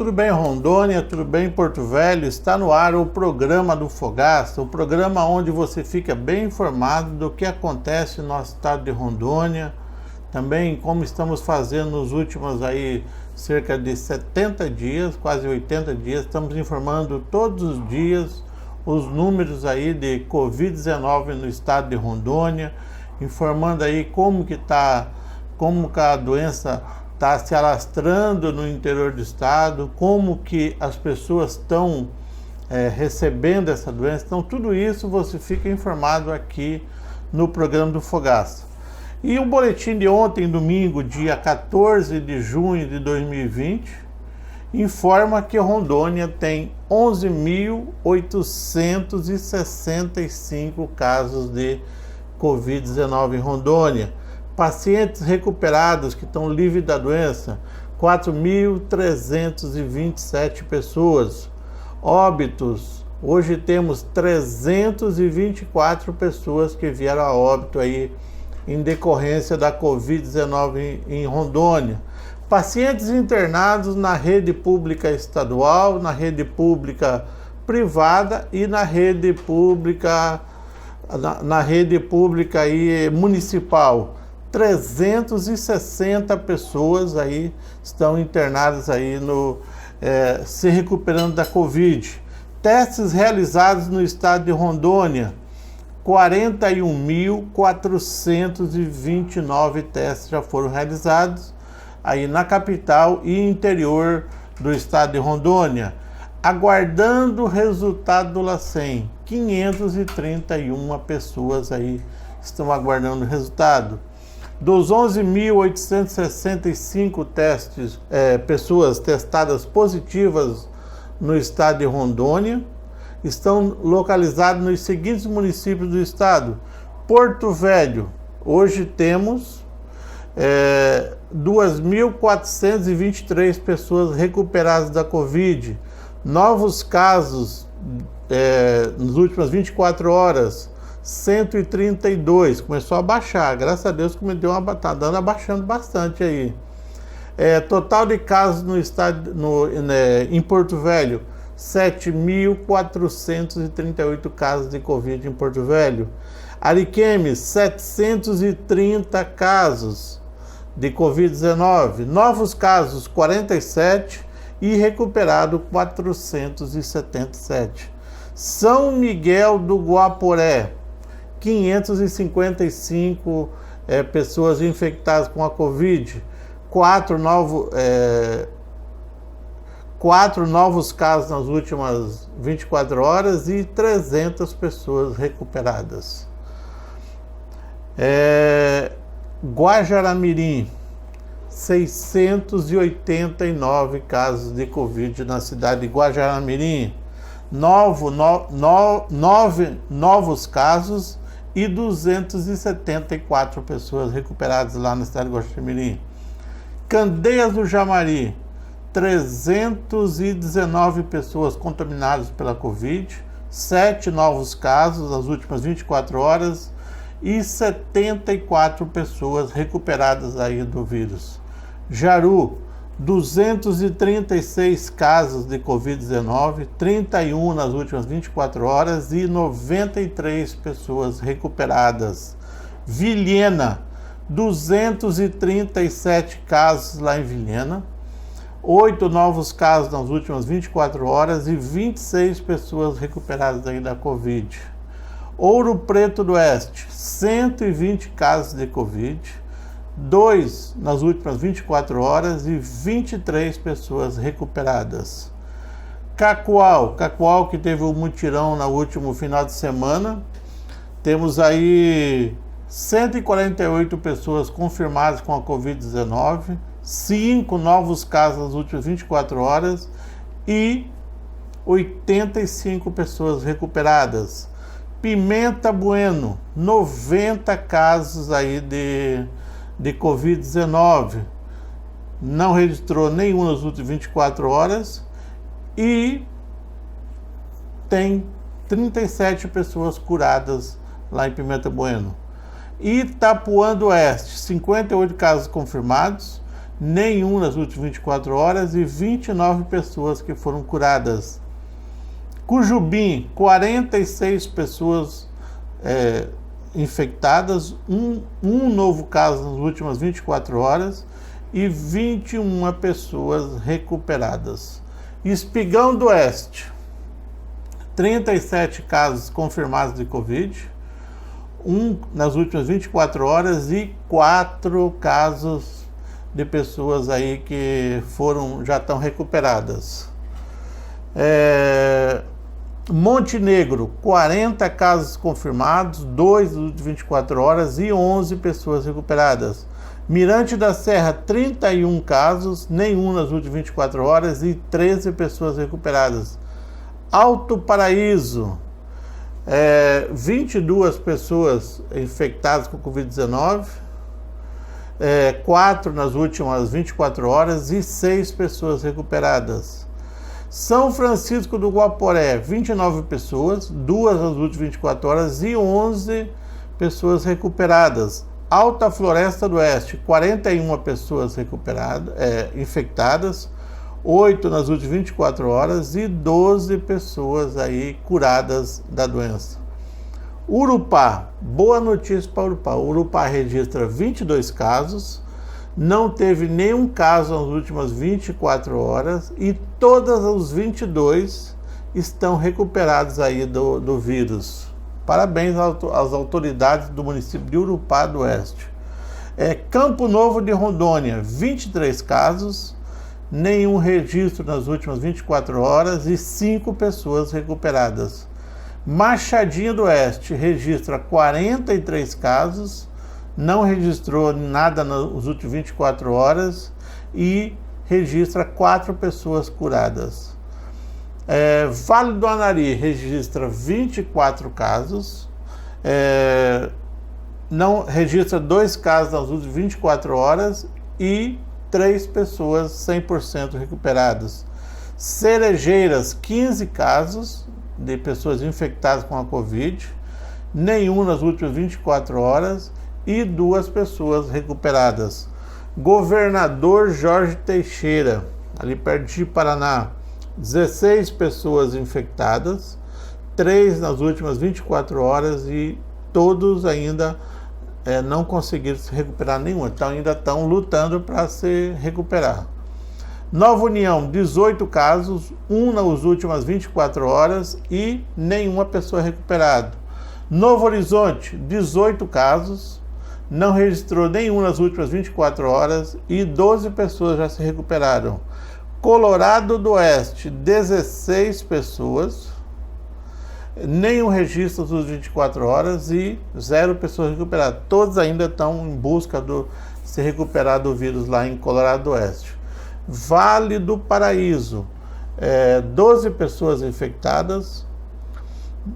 tudo bem Rondônia, tudo bem Porto Velho? Está no ar o programa do Fogaça, o programa onde você fica bem informado do que acontece no nosso estado de Rondônia, também como estamos fazendo nos últimos aí cerca de 70 dias, quase 80 dias, estamos informando todos os dias os números aí de Covid-19 no estado de Rondônia, informando aí como que a doença está se alastrando no interior do estado, como que as pessoas estão recebendo essa doença. Então tudo isso você fica informado aqui no programa do Fogaça. E o boletim de ontem, domingo, dia 14 de junho de 2020, informa que Rondônia tem 11.865 casos de Covid-19 em Rondônia. Pacientes recuperados que estão livres da doença, 4.327 pessoas. Óbitos, hoje temos 324 pessoas que vieram a óbito aí em decorrência da Covid-19 em Rondônia. Pacientes internados na rede pública estadual, na rede pública privada e na rede pública aí, municipal. 360 pessoas aí estão internadas aí se recuperando da Covid. Testes realizados no estado de Rondônia, 41.429 testes já foram realizados aí na capital e interior do estado de Rondônia. Aguardando o resultado do LACEN, 531 pessoas aí estão aguardando o resultado. Dos 11.865 pessoas testadas positivas no estado de Rondônia, estão localizados nos seguintes municípios do estado. Porto Velho, hoje temos 2.423 pessoas recuperadas da Covid. Novos casos nas últimas 24 horas, 132, começou a baixar, graças a Deus que está dando abaixando bastante aí. Total de casos no estado, em Porto Velho, 7.438 casos de Covid em Porto Velho. Ariquemes, 730 casos de Covid-19. Novos casos, 47 e recuperado 477. São Miguel do Guaporé, 555 pessoas infectadas com a Covid, 4 novos casos nas últimas 24 horas e 300 pessoas recuperadas. Guajará-Mirim, 689 casos de Covid na cidade de Guajará-Mirim, 9 novos casos e 274 pessoas recuperadas lá na cidade de Guajará-Mirim. Candeias do Jamari, 319 pessoas contaminadas pela Covid, 7 novos casos nas últimas 24 horas e 74 pessoas recuperadas aí do vírus. Jaru, 236 casos de Covid-19, 31 nas últimas 24 horas e 93 pessoas recuperadas. Vilhena, 237 casos lá em Vilhena, 8 novos casos nas últimas 24 horas e 26 pessoas recuperadas aí da Covid. Ouro Preto do Oeste, 120 casos de Covid, 2 nas últimas 24 horas e 23 pessoas recuperadas. Cacoal que teve um mutirão no último final de semana, temos aí 148 pessoas confirmadas com a Covid-19, 5 novos casos nas últimas 24 horas e 85 pessoas recuperadas. Pimenta Bueno, 90 casos aí de Covid-19, não registrou nenhum nas últimas 24 horas e tem 37 pessoas curadas lá em Pimenta Bueno. Itapuã do Oeste, 58 casos confirmados, nenhum nas últimas 24 horas e 29 pessoas que foram curadas. Cujubim, 46 pessoas infectadas, um novo caso nas últimas 24 horas e 21 pessoas recuperadas. Espigão do Oeste, 37 casos confirmados de Covid, nas últimas 24 horas e 4 casos de pessoas aí que já estão recuperadas. Montenegro, 40 casos confirmados, 2 nas últimas 24 horas e 11 pessoas recuperadas. Mirante da Serra, 31 casos, nenhum nas últimas 24 horas e 13 pessoas recuperadas. Alto Paraíso, 22 pessoas infectadas com Covid-19, 4 nas últimas 24 horas e 6 pessoas recuperadas. São Francisco do Guaporé, 29 pessoas, 2 nas últimas 24 horas e 11 pessoas recuperadas. Alta Floresta do Oeste, 41 pessoas infectadas, 8 nas últimas 24 horas e 12 pessoas aí curadas da doença. Urupá, boa notícia para Urupá. Urupá registra 22 casos, não teve nenhum caso nas últimas 24 horas e todos os 22 estão recuperados aí do vírus. Parabéns às autoridades do município de Urupá do Oeste. Campo Novo de Rondônia, 23 casos, nenhum registro nas últimas 24 horas e 5 pessoas recuperadas. Machadinho do Oeste registra 43 casos, não registrou nada nas últimas 24 horas e registra 4 pessoas curadas. Vale do Anari registra 24 casos, não registra 2 casos nas últimas 24 horas e 3 pessoas 100% recuperadas. Cerejeiras, 15 casos de pessoas infectadas com a Covid, nenhum nas últimas 24 horas e 2 pessoas recuperadas. Governador Jorge Teixeira, ali perto de Paraná, 16 pessoas infectadas, 3 nas últimas 24 horas e todos ainda não conseguiram se recuperar nenhum, então ainda estão lutando para se recuperar. Nova União, 18 casos, 1 nas últimas 24 horas e nenhuma pessoa recuperada. Novo Horizonte, 18 casos, não registrou nenhum nas últimas 24 horas e 12 pessoas já se recuperaram. Colorado do Oeste, 16 pessoas, nenhum registro nas últimas 24 horas e 0 pessoas recuperadas. Todos ainda estão em busca de se recuperar do vírus lá em Colorado do Oeste. Vale do Paraíso, 12 pessoas infectadas,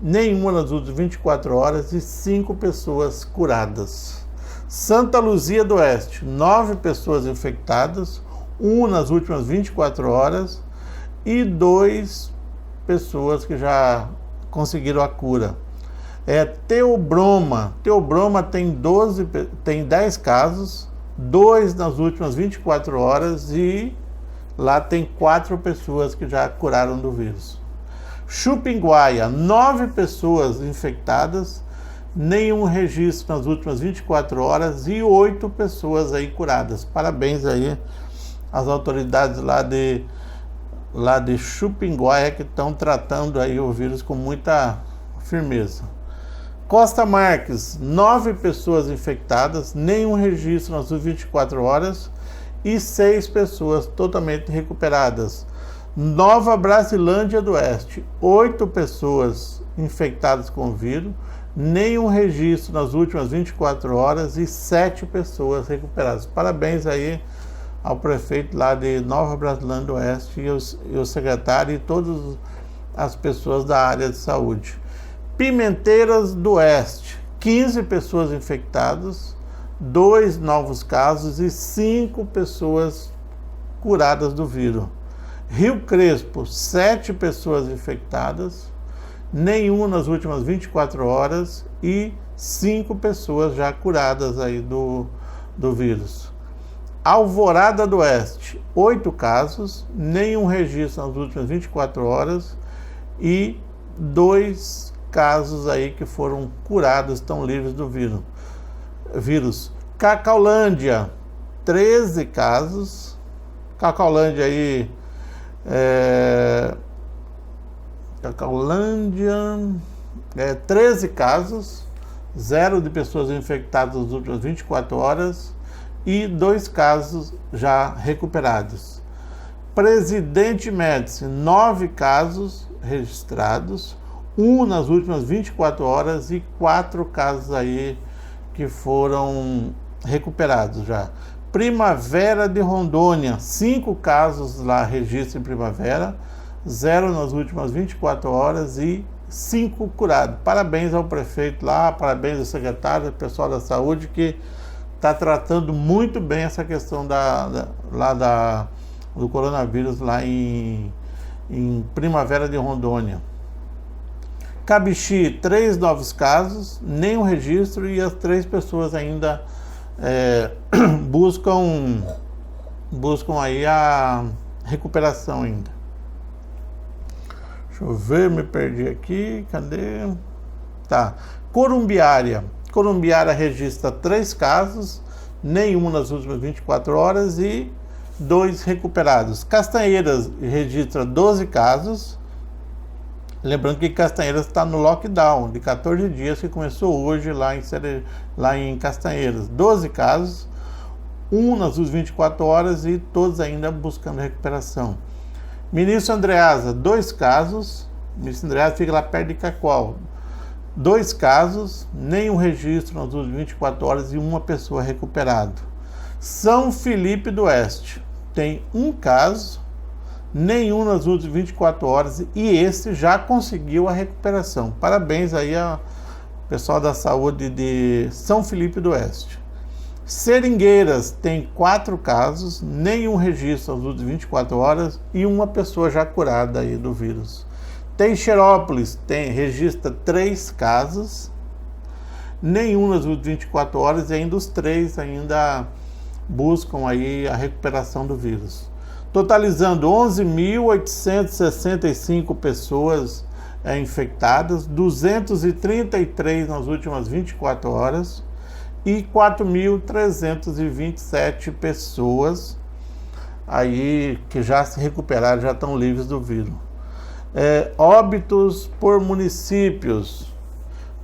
nenhuma nas últimas 24 horas e 5 pessoas curadas. Santa Luzia do Oeste, 9 pessoas infectadas, 1 nas últimas 24 horas e 2 pessoas que já conseguiram a cura. Teobroma tem 10 casos, 2 nas últimas 24 horas e lá tem 4 pessoas que já curaram do vírus. Chupinguaia, 9 pessoas infectadas, nenhum registro nas últimas 24 horas e 8 pessoas aí curadas. Parabéns aí às autoridades lá de Chupinguaia que estão tratando aí o vírus com muita firmeza. Costa Marques, 9 pessoas infectadas, nenhum registro nas últimas 24 horas e 6 pessoas totalmente recuperadas. Nova Brasilândia do Oeste, 8 pessoas infectadas com o vírus, nenhum registro nas últimas 24 horas e 7 pessoas recuperadas. Parabéns aí ao prefeito lá de Nova Brasilândia do Oeste e o secretário e todas as pessoas da área de saúde. Pimenteiras do Oeste, 15 pessoas infectadas, 2 novos casos e 5 pessoas curadas do vírus. Rio Crespo, 7 pessoas infectadas, nenhum nas últimas 24 horas e 5 pessoas já curadas aí do vírus. Alvorada do Oeste, 8 casos, nenhum registro nas últimas 24 horas e 2 casos aí que foram curados, estão livres do vírus. Cacaulândia, 13 casos. Cacaulândia aí, Cacaulândia, 13 casos, 0 de pessoas infectadas nas últimas 24 horas e 2 casos já recuperados. Presidente Médici, 9 casos registrados, 1 nas últimas 24 horas e 4 casos aí que foram recuperados já. Primavera de Rondônia, 5 casos lá, registro em Primavera, 0 nas últimas 24 horas e 5 curados. Parabéns ao prefeito lá, parabéns ao secretário, ao pessoal da saúde que está tratando muito bem essa questão do coronavírus lá em Primavera de Rondônia. Cabixi, 3 novos casos, nenhum registro e as 3 pessoas ainda buscam aí a recuperação ainda. Deixa eu ver, me perdi aqui, cadê? Tá. Corumbiara registra 3 casos, nenhum nas últimas 24 horas e 2 recuperados. Castanheiras registra 12 casos. Lembrando que Castanheiras está no lockdown de 14 dias que começou hoje lá em Castanheiras. 12 casos, 1 nas últimas 24 horas e todos ainda buscando recuperação. Ministro Andreasa, 2 casos. Ministro Andreasa fica lá perto de Cacoal. 2 casos, nenhum registro nas últimas 24 horas e 1 pessoa recuperada. São Felipe do Oeste tem 1 caso, nenhum nas últimas 24 horas e esse já conseguiu a recuperação. Parabéns aí ao pessoal da saúde de São Felipe do Oeste. Seringueiras tem 4 casos, nenhum registro nas últimas 24 horas e 1 pessoa já curada aí do vírus. Teixeirópolis registra 3 casos, nenhum nas últimas 24 horas e ainda os 3 ainda buscam aí a recuperação do vírus. Totalizando 11.865 pessoas infectadas, 233 nas últimas 24 horas e 4.327 pessoas aí que já se recuperaram, já estão livres do vírus. Óbitos por municípios.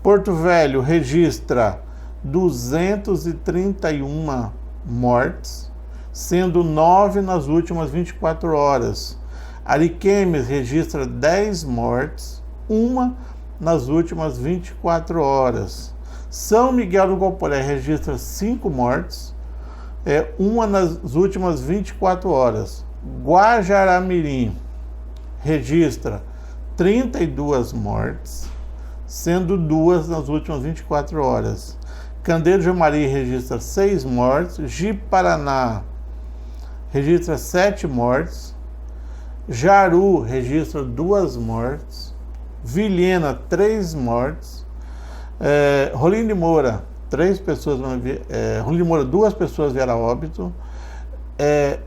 Porto Velho registra 231 mortes, sendo 9 nas últimas 24 horas. Ariquemes registra 10 mortes, 1 nas últimas 24 horas. São Miguel do Guaporé registra 5 mortes, 1 nas últimas 24 horas. Guajará-Mirim registra 32 mortes, sendo 2 nas últimas 24 horas. Candeiro de Maria registra 6 mortes, Ji-Paraná registra 7 mortes, Jaru registra 2 mortes, Vilhena 3 mortes, Rolim de Moura 3 pessoas, Rolim de Moura 2 pessoas vieram a óbito,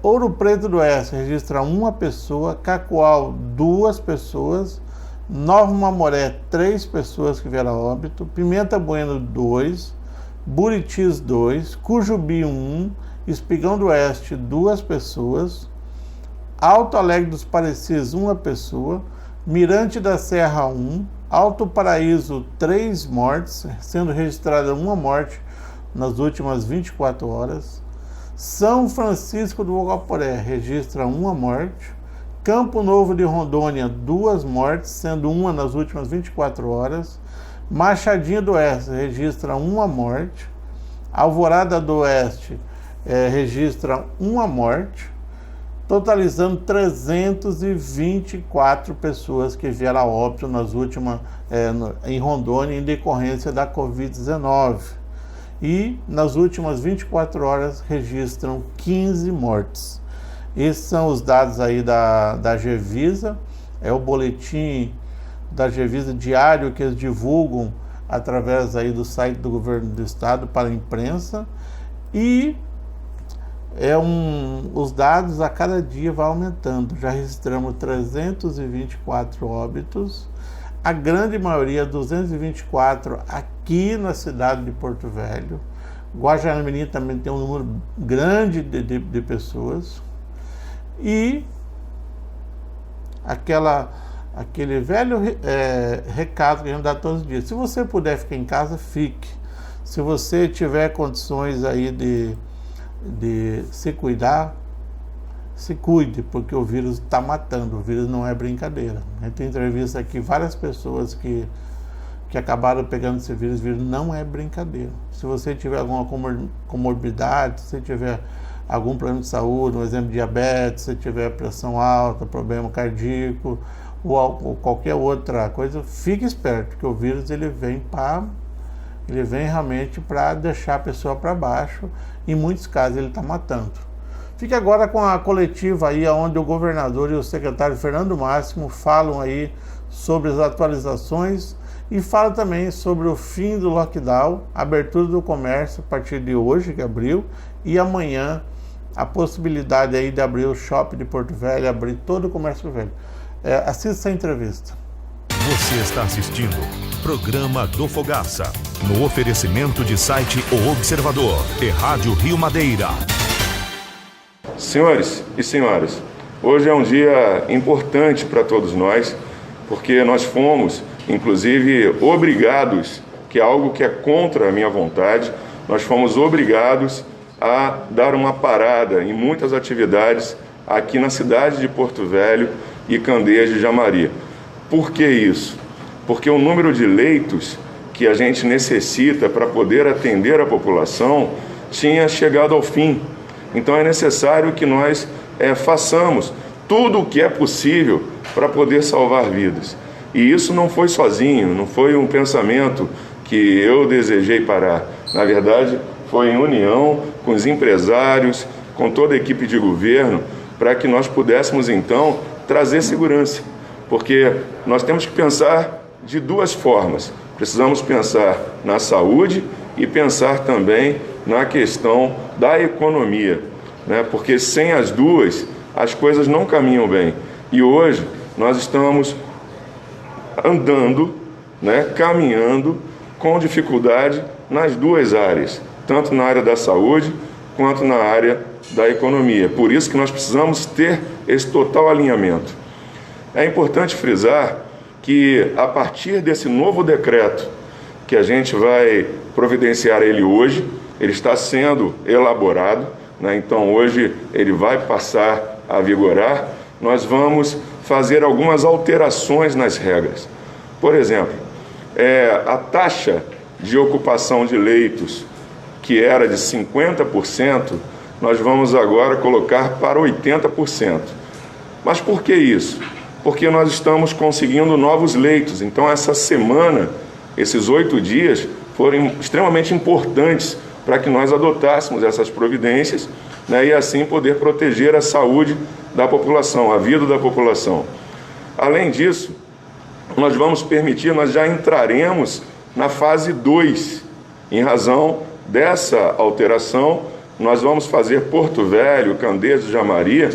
Ouro Preto do Oeste registra 1 pessoa, Cacoal 2 pessoas, Nova Mamoré 3 pessoas que vieram a óbito, Pimenta Bueno 2, Buritis 2, Cujubi 1, Espigão do Oeste 2 pessoas, Alto Alegre dos Parecidos 1 pessoa, Mirante da Serra 1, Alto Paraíso 3 mortes, sendo registrada 1 morte nas últimas 24 horas, São Francisco do Guaporé registra 1 morte, Campo Novo de Rondônia 2 mortes, sendo 1 nas últimas 24 horas, Machadinho do Oeste registra 1 morte, Alvorada do Oeste registra 1 morte, totalizando 324 pessoas que vieram a óbito nas últimas, em Rondônia em decorrência da Covid-19. E nas últimas 24 horas registram 15 mortes. Esses são os dados aí da Gevisa, é o boletim da Gevisa diário que eles divulgam através aí do site do governo do estado para a imprensa. E Os dados a cada dia vão aumentando. Já registramos 324 óbitos, a grande maioria, 224, aqui na cidade de Porto Velho. Guajará-Mirim também tem um número grande de pessoas. E aquele velho recado que a gente dá todos os dias: se você puder ficar em casa, fique. Se você tiver condições aí de se cuidar, se cuide, porque o vírus está matando. O vírus não é brincadeira. A gente tem entrevista aqui várias pessoas que acabaram pegando esse vírus. O vírus não é brincadeira. Se você tiver alguma comorbidade, se você tiver algum problema de saúde, por exemplo, diabetes, se tiver pressão alta, problema cardíaco ou qualquer outra coisa, fique esperto, que o vírus ele vem realmente para deixar a pessoa para baixo. Em muitos casos ele está matando. Fique agora com a coletiva aí, onde o governador e o secretário Fernando Máximo falam aí sobre as atualizações e falam também sobre o fim do lockdown, abertura do comércio a partir de hoje, que abriu, e amanhã a possibilidade aí de abrir o shopping de Porto Velho, abrir todo o comércio velho. Assista essa entrevista. Você está assistindo Programa do Fogaça, no oferecimento de site O Observador e Rádio Rio Madeira. Senhores e senhoras, hoje é um dia importante para todos nós, porque nós fomos, inclusive, obrigados, que é algo que é contra a minha vontade, nós fomos obrigados a dar uma parada em muitas atividades aqui na cidade de Porto Velho e Candeias de Jamaria. Por que isso? Porque o número de leitos que a gente necessita para poder atender a população tinha chegado ao fim. Então é necessário que nós façamos tudo o que é possível para poder salvar vidas. E isso não foi sozinho, não foi um pensamento que eu desejei parar. Na verdade, foi em união com os empresários, com toda a equipe de governo, para que nós pudéssemos então trazer segurança. Porque nós temos que pensar de duas formas. Precisamos pensar na saúde e pensar também na questão da economia, né? Porque sem as duas, as coisas não caminham bem. E hoje nós estamos andando, né, caminhando com dificuldade nas duas áreas, tanto na área da saúde quanto na área da economia. Por isso que nós precisamos ter esse total alinhamento. É importante frisar que, a partir desse novo decreto, que a gente vai providenciar ele hoje, ele está sendo elaborado, né? Então hoje ele vai passar a vigorar, nós vamos fazer algumas alterações nas regras. Por exemplo, a taxa de ocupação de leitos, que era de 50%, nós vamos agora colocar para 80%. Mas por que isso? Porque nós estamos conseguindo novos leitos. Então, essa semana, esses 8 dias, foram extremamente importantes para que nós adotássemos essas providências, né, e assim poder proteger a saúde da população, a vida da população. Além disso, nós vamos permitir, nós já entraremos na fase 2. Em razão dessa alteração, nós vamos fazer Porto Velho, Candeias de Jamaria,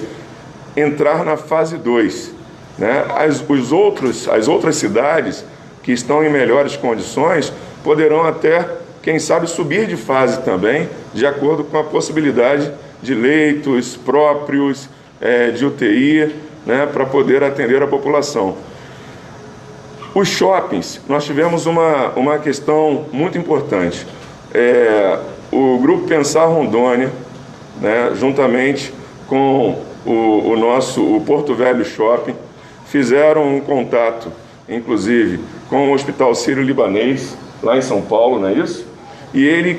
entrar na fase 2. Né? As outras cidades que estão em melhores condições poderão até, quem sabe, subir de fase também, de acordo com a possibilidade de leitos próprios, de UTI, né, para poder atender a população. Os shoppings, nós tivemos uma questão muito importante. O Grupo Pensar Rondônia, né, juntamente com o Porto Velho Shopping, fizeram um contato, inclusive, com o Hospital Sírio-Libanês, lá em São Paulo, não é isso? E ele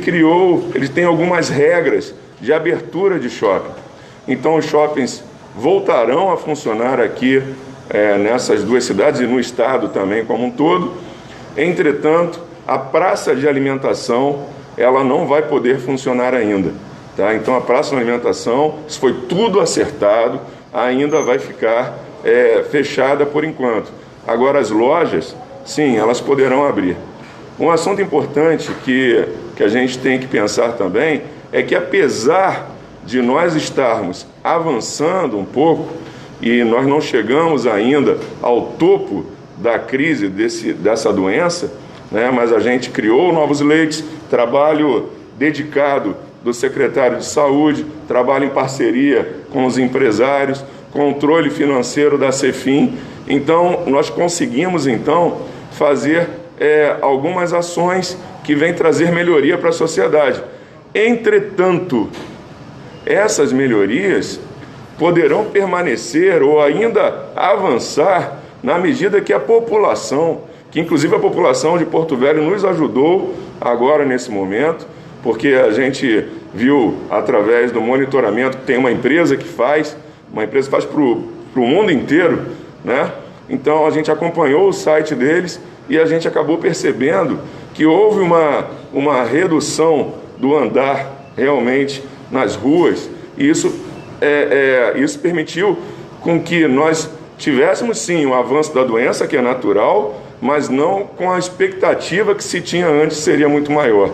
tem algumas regras de abertura de shopping. Então, os shoppings voltarão a funcionar aqui nessas duas cidades e no estado também como um todo. Entretanto, a praça de alimentação, ela não vai poder funcionar ainda, tá? Então, a praça de alimentação, se foi tudo acertado, ainda vai ficar fechada por enquanto. Agora, as lojas, sim, elas poderão abrir. Um assunto importante que a gente tem que pensar também é que, apesar de nós estarmos avançando um pouco, e nós não chegamos ainda ao topo da crise dessa doença, né? Mas a gente criou novos leitos, trabalho dedicado do secretário de Saúde, trabalho em parceria com os empresários, controle financeiro da Cefim. Então, nós conseguimos, fazer algumas ações que vêm trazer melhoria para a sociedade. Entretanto, essas melhorias poderão permanecer ou ainda avançar na medida que a população, que inclusive a população de Porto Velho nos ajudou agora nesse momento, porque a gente viu através do monitoramento que tem uma empresa que faz para o mundo inteiro, né? Então a gente acompanhou o site deles e a gente acabou percebendo que houve uma redução do andar realmente nas ruas, e isso permitiu com que nós tivéssemos sim o avanço da doença, que é natural, mas não com a expectativa que se tinha antes, seria muito maior.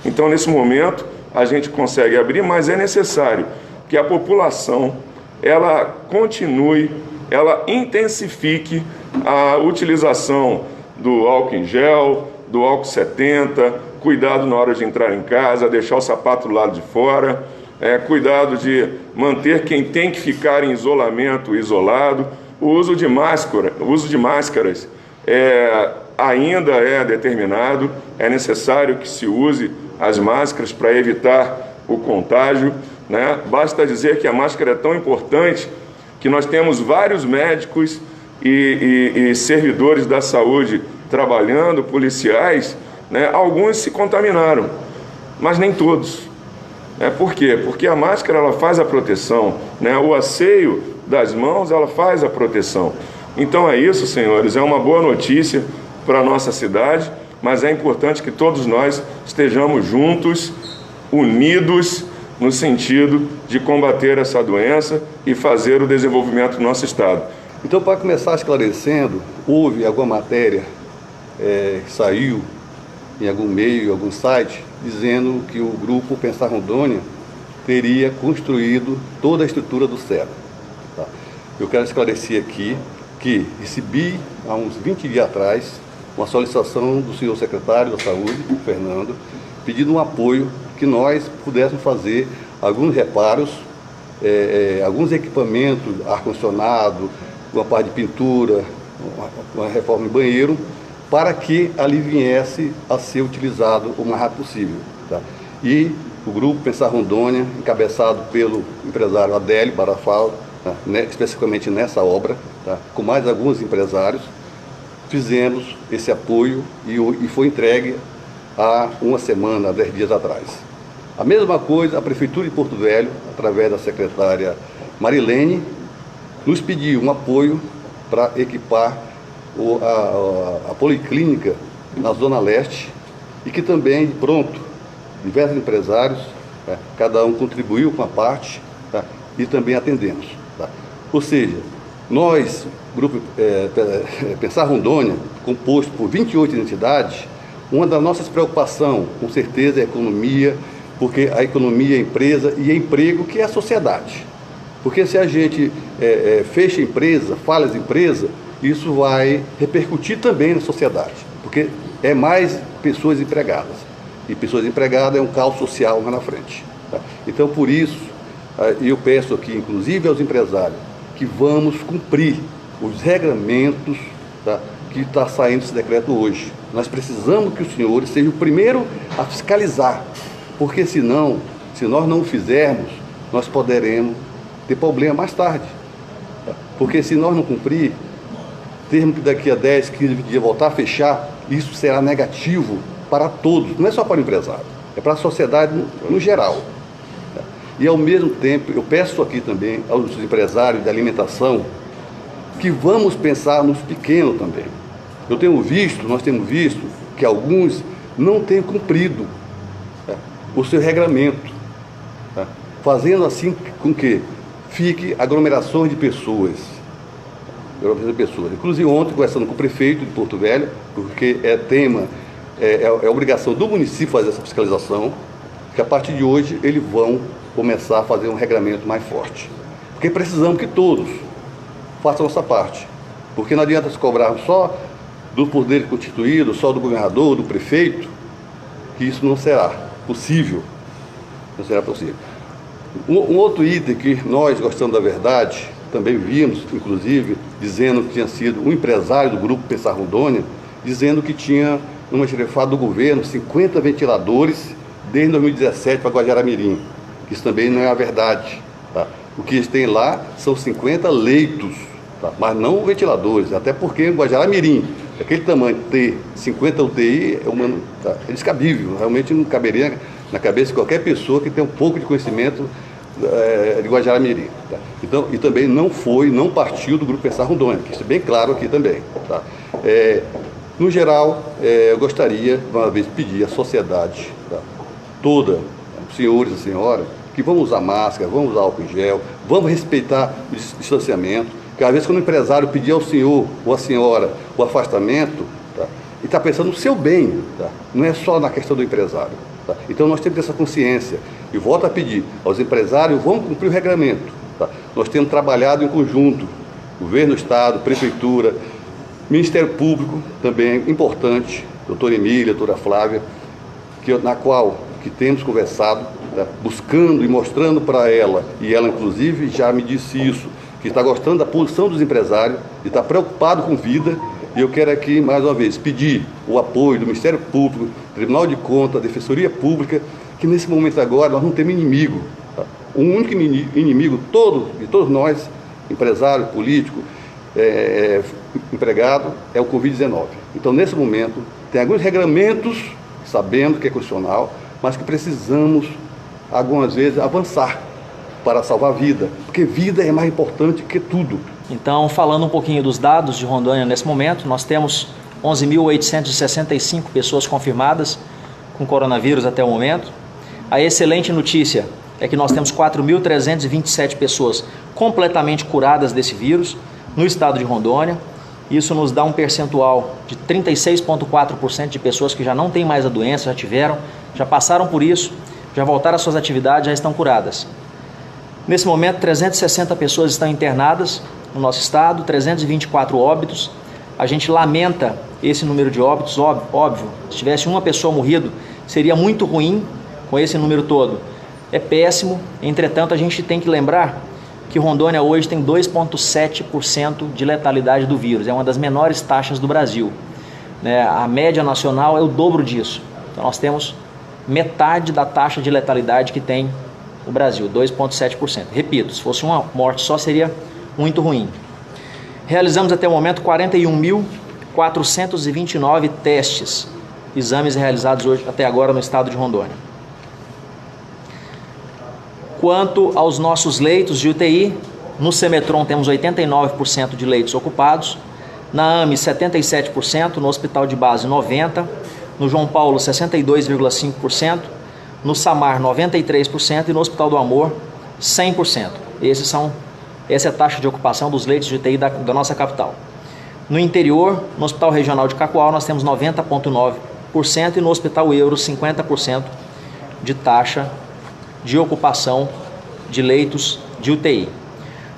Então, nesse momento, a gente consegue abrir, mas é necessário que a população ela continue, ela intensifique a utilização do álcool em gel, do álcool 70, cuidado na hora de entrar em casa, deixar o sapato do lado de fora, cuidado de manter quem tem que ficar em isolamento isolado, o uso de máscaras ainda é determinado, é necessário que se use as máscaras para evitar o contágio, né? Basta dizer que a máscara é tão importante que nós temos vários médicos e servidores da saúde trabalhando, policiais, né? Alguns se contaminaram, mas nem todos. Por quê? Porque a máscara ela faz a proteção, né? O asseio das mãos ela faz a proteção. Então é isso, senhores, é uma boa notícia para a nossa cidade, mas é importante que todos nós estejamos juntos, unidos, no sentido de combater essa doença e fazer o desenvolvimento do nosso estado. Então, para começar esclarecendo, houve alguma matéria que saiu em algum meio, em algum site, dizendo que o grupo Pensar Rondônia teria construído toda a estrutura do CERA. Tá? Eu quero esclarecer aqui que recebi, há uns 20 dias atrás, uma solicitação do senhor secretário da Saúde, Fernando, pedindo um apoio que nós pudéssemos fazer alguns reparos, alguns equipamentos, ar-condicionado, uma parte de pintura, uma reforma em banheiro, para que ali viesse a ser utilizado o mais rápido possível. Tá? E o grupo Pensar Rondônia, encabeçado pelo empresário Adélio Barafal, tá? Especificamente nessa obra, tá? Com mais alguns empresários, fizemos esse apoio e foi entregue há uma semana, há 10 dias atrás. A mesma coisa, a Prefeitura de Porto Velho, através da secretária Marilene, nos pediu um apoio para equipar a policlínica na Zona Leste, e que também, pronto, diversos empresários, cada um contribuiu com a parte, tá? E também atendemos. Tá? Ou seja, nós, Grupo Pensar Rondônia, composto por 28 entidades, uma das nossas preocupações, com certeza, é a economia, porque a economia é empresa e é emprego, que é a sociedade. Porque se a gente fecha a empresa, falha as empresas, isso vai repercutir também na sociedade, porque é mais pessoas empregadas. E pessoas empregadas é um caos social lá na frente. Tá? Então, por isso, eu peço aqui, inclusive aos empresários, que vamos cumprir os regramentos, tá, que está saindo desse decreto hoje. Nós precisamos que os senhores sejam o primeiro a fiscalizar, porque senão, se nós não o fizermos, nós poderemos ter problema mais tarde. Tá? Porque se nós não cumprir, termos que daqui a 10, 15 dias voltar a fechar, isso será negativo para todos, não é só para o empresário, é para a sociedade no geral. Tá? E ao mesmo tempo, eu peço aqui também aos empresários de alimentação que vamos pensar nos pequenos também. Nós temos visto que alguns não têm cumprido, tá, o seu regramento, tá, fazendo assim com que fique aglomerações de pessoas. Inclusive ontem, conversando com o prefeito de Porto Velho, porque é obrigação do município fazer essa fiscalização, que a partir de hoje eles vão começar a fazer um regramento mais forte. Porque precisamos que todos façam essa parte. Porque não adianta se cobrar só do poder constituído, só do governador, do prefeito, que isso não será possível. Não será possível. Um outro item que nós, Gostando da Verdade, também vimos, inclusive, dizendo que tinha sido um empresário do Grupo Pensar Rondônia, dizendo que tinha, numa xerifada do governo, 50 ventiladores desde 2017 para Guajará-Mirim. Isso também não é a verdade. Tá? O que eles têm lá são 50 leitos, tá? Mas não ventiladores, até porque em Guajará-Mirim, aquele tamanho, ter 50 UTI é descabível, realmente não caberia na cabeça de qualquer pessoa que tem um pouco de conhecimento de Guajará-Mirim. Tá? Então, e também não partiu do Grupo Pensar Rondônia, que isso é bem claro aqui também. Tá? No geral, eu gostaria, uma vez, pedir à sociedade, tá? Toda, senhores e senhoras, que vamos usar máscara, vamos usar álcool em gel, vamos respeitar o distanciamento, que às vezes quando o empresário pedir ao senhor ou à senhora o afastamento, tá? Ele está pensando no seu bem, tá? Não é só na questão do empresário. Tá? Então nós temos essa consciência e volto a pedir aos empresários, vamos cumprir o regramento. Tá? Nós temos trabalhado em conjunto, governo, estado, prefeitura, Ministério Público também importante, doutora Emília, doutora Flávia, na qual temos conversado, tá? Buscando e mostrando para ela, e ela inclusive já me disse isso, que está gostando da posição dos empresários e está preocupado com vida. E eu quero aqui, mais uma vez, pedir o apoio do Ministério Público, Tribunal de Contas, Defensoria Pública, que nesse momento agora nós não temos inimigo. Tá? O único inimigo de todos nós, empresário, político, empregado, é o Covid-19. Então, nesse momento, tem alguns regramentos, sabendo que é constitucional, mas que precisamos, algumas vezes, avançar para salvar a vida, porque vida é mais importante que tudo. Então, falando um pouquinho dos dados de Rondônia nesse momento, nós temos 11.865 pessoas confirmadas com coronavírus até o momento. A excelente notícia é que nós temos 4.327 pessoas completamente curadas desse vírus no estado de Rondônia. Isso nos dá um percentual de 36,4% de pessoas que já não têm mais a doença, já passaram por isso, já voltaram às suas atividades, já estão curadas. Nesse momento, 360 pessoas estão internadas no nosso estado, 324 óbitos. A gente lamenta esse número de óbitos, óbvio. Se tivesse uma pessoa morrida, seria muito ruim com esse número todo. É péssimo, entretanto, a gente tem que lembrar que Rondônia hoje tem 2,7% de letalidade do vírus. É uma das menores taxas do Brasil. A média nacional é o dobro disso. Então, nós temos metade da taxa de letalidade que tem o Brasil, 2,7%. Repito, se fosse uma morte só, seria muito ruim. Realizamos até o momento 41.429 testes, exames realizados hoje, até agora no estado de Rondônia. Quanto aos nossos leitos de UTI, no Semetron temos 89% de leitos ocupados, na AME 77%, no Hospital de Base 90%, no João Paulo 62,5%, no Samar 93% e no Hospital do Amor 100%. Essa é a taxa de ocupação dos leitos de UTI da nossa capital. No interior, no Hospital Regional de Cacoal, nós temos 90,9% e no Hospital Euro 50% de taxa de ocupação de leitos de UTI.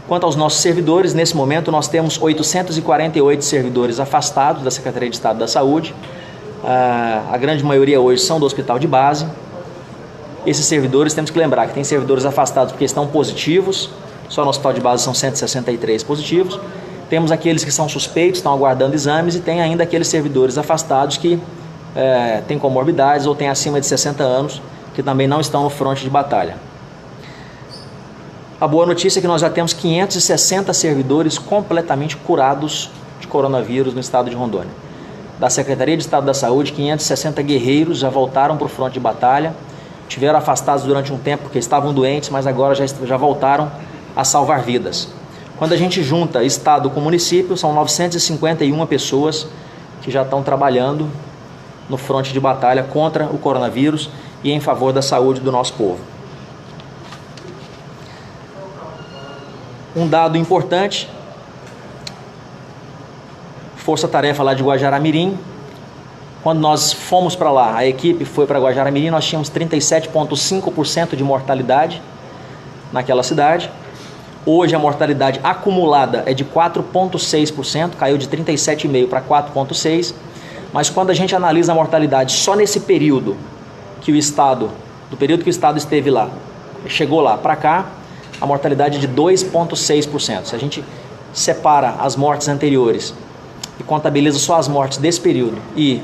Quanto aos nossos servidores, nesse momento nós temos 848 servidores afastados da Secretaria de Estado da Saúde. A grande maioria hoje são do Hospital de Base. Esses servidores, temos que lembrar que tem servidores afastados porque estão positivos, só no Hospital de Base são 163 positivos. Temos aqueles que são suspeitos, estão aguardando exames, e tem ainda aqueles servidores afastados que têm comorbidades ou têm acima de 60 anos, que também não estão no fronte de batalha. A boa notícia é que nós já temos 560 servidores completamente curados de coronavírus no estado de Rondônia. Da Secretaria de Estado da Saúde, 560 guerreiros já voltaram para o fronte de batalha, tiveram afastados durante um tempo porque estavam doentes, mas agora já voltaram a salvar vidas. Quando a gente junta estado com município, são 951 pessoas que já estão trabalhando no fronte de batalha contra o coronavírus e em favor da saúde do nosso povo. Um dado importante, Força Tarefa lá de Guajará-Mirim Quando nós fomos para lá, a equipe foi para Guajará-Mirim, nós tínhamos 37,5% de mortalidade naquela cidade. Hoje a mortalidade acumulada é de 4,6%, caiu de 37,5% para 4,6%. Mas quando a gente analisa a mortalidade só nesse período que o Estado, do período que o Estado esteve lá, chegou lá para cá, a mortalidade é de 2,6%. Se a gente separa as mortes anteriores e contabiliza só as mortes desse período e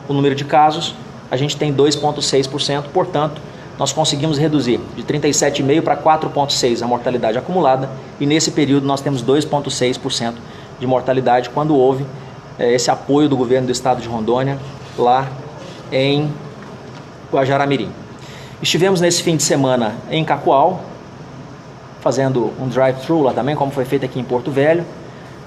o número de casos, a gente tem 2,6%, portanto, nós conseguimos reduzir de 37,5% para 4,6% a mortalidade acumulada, e nesse período nós temos 2,6% de mortalidade quando houve esse apoio do governo do estado de Rondônia lá em Guajará-Mirim. Estivemos nesse fim de semana em Cacoal, fazendo um drive-thru lá também, como foi feito aqui em Porto Velho.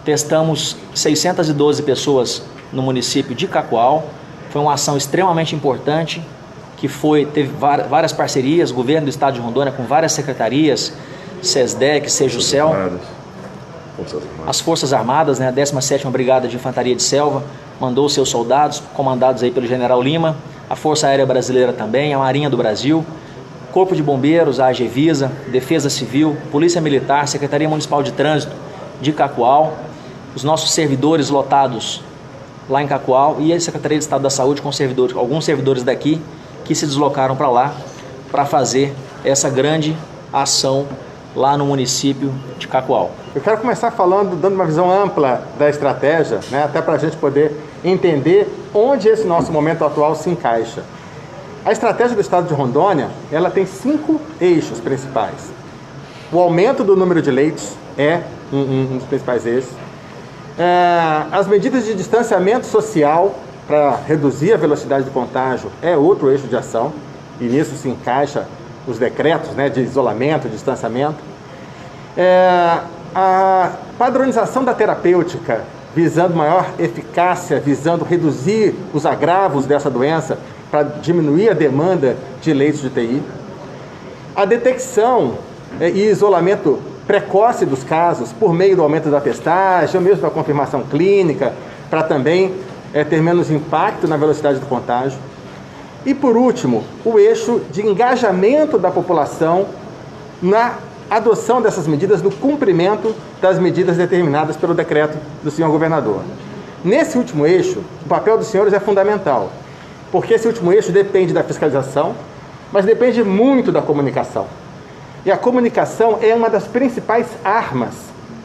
Testamos 612 pessoas no município de Cacoal. Foi uma ação extremamente importante, que teve várias parcerias, governo do estado de Rondônia com várias secretarias, SESDEC, Sejucel, as Forças Armadas, né, a 17ª Brigada de Infantaria de Selva, mandou seus soldados, comandados aí pelo General Lima, a Força Aérea Brasileira também, a Marinha do Brasil, Corpo de Bombeiros, a AGVISA, Defesa Civil, Polícia Militar, Secretaria Municipal de Trânsito de Cacoal, os nossos servidores lotados lá em Cacoal e a Secretaria de Estado da Saúde com servidores, alguns servidores daqui que se deslocaram para lá para fazer essa grande ação lá no município de Cacoal. Eu quero começar falando, dando uma visão ampla da estratégia, né, até para a gente poder entender onde esse nosso momento atual se encaixa. A estratégia do estado de Rondônia, ela tem 5 eixos principais. O aumento do número de leitos é um dos principais eixos. As medidas de distanciamento social para reduzir a velocidade de contágio é outro eixo de ação, e nisso se encaixa os decretos, né, de isolamento, de distanciamento. A padronização da terapêutica, visando maior eficácia, visando reduzir os agravos dessa doença, para diminuir a demanda de leitos de UTI. A detecção e isolamento precoce dos casos por meio do aumento da testagem, ou mesmo da confirmação clínica, para também ter menos impacto na velocidade do contágio. E por último, o eixo de engajamento da população na adoção dessas medidas, no cumprimento das medidas determinadas pelo decreto do senhor governador. Nesse último eixo, o papel dos senhores é fundamental, porque esse último eixo depende da fiscalização, mas depende muito da comunicação. E a comunicação é uma das principais armas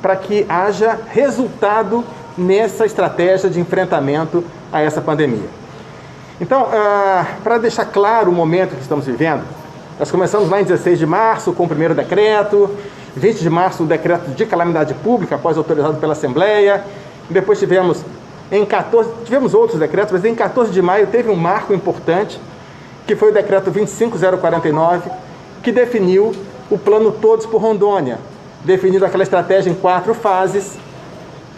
para que haja resultado nessa estratégia de enfrentamento a essa pandemia. Então, para deixar claro o momento que estamos vivendo, nós começamos lá em 16 de março com o primeiro decreto, 20 de março o decreto de calamidade pública, após autorizado pela Assembleia, depois tivemos outros decretos, mas em 14 de maio teve um marco importante, que foi o decreto 25049, que definiu o plano Todos por Rondônia, definindo aquela estratégia em 4 fases,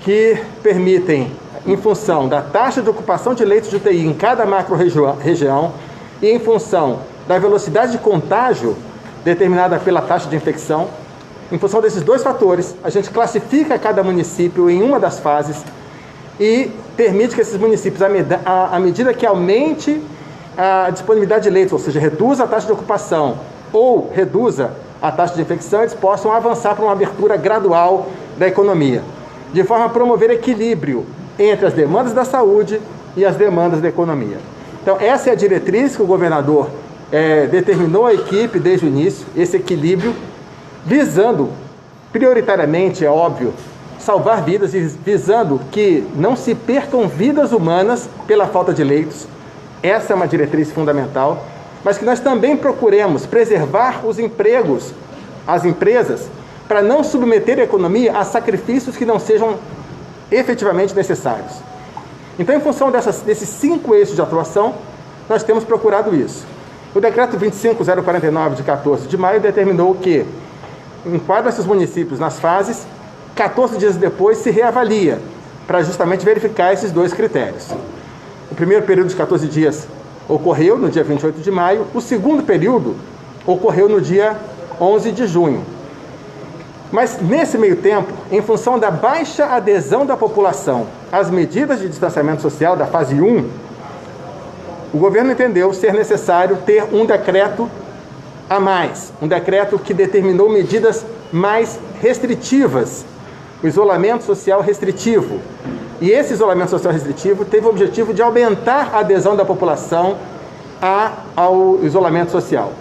que permitem, em função da taxa de ocupação de leitos de UTI em cada macro-região e em função da velocidade de contágio determinada pela taxa de infecção, em função desses 2 fatores, a gente classifica cada município em uma das fases e permite que esses municípios, à medida que aumente a disponibilidade de leitos, ou seja, reduza a taxa de ocupação ou reduza a taxa de infecção, eles possam avançar para uma abertura gradual da economia, de forma a promover equilíbrio entre as demandas da saúde e as demandas da economia. Então, essa é a diretriz que o governador determinou à equipe desde o início, esse equilíbrio, visando prioritariamente, é óbvio, salvar vidas e visando que não se percam vidas humanas pela falta de leitos. Essa é uma diretriz fundamental, mas que nós também procuremos preservar os empregos, as empresas, para não submeter a economia a sacrifícios que não sejam efetivamente necessários. Então, em função desses 5 eixos de atuação, nós temos procurado isso. O decreto 25049 de 14 de maio determinou que enquadra esses municípios nas fases, 14 dias depois se reavalia, para justamente verificar esses 2 critérios. O primeiro período de 14 dias ocorreu no dia 28 de maio, o segundo período ocorreu no dia 11 de junho. Mas nesse meio tempo, em função da baixa adesão da população às medidas de distanciamento social da fase 1, o governo entendeu ser necessário ter um decreto a mais, um decreto que determinou medidas mais restritivas, o isolamento social restritivo. E esse isolamento social restritivo teve o objetivo de aumentar a adesão da população ao isolamento social.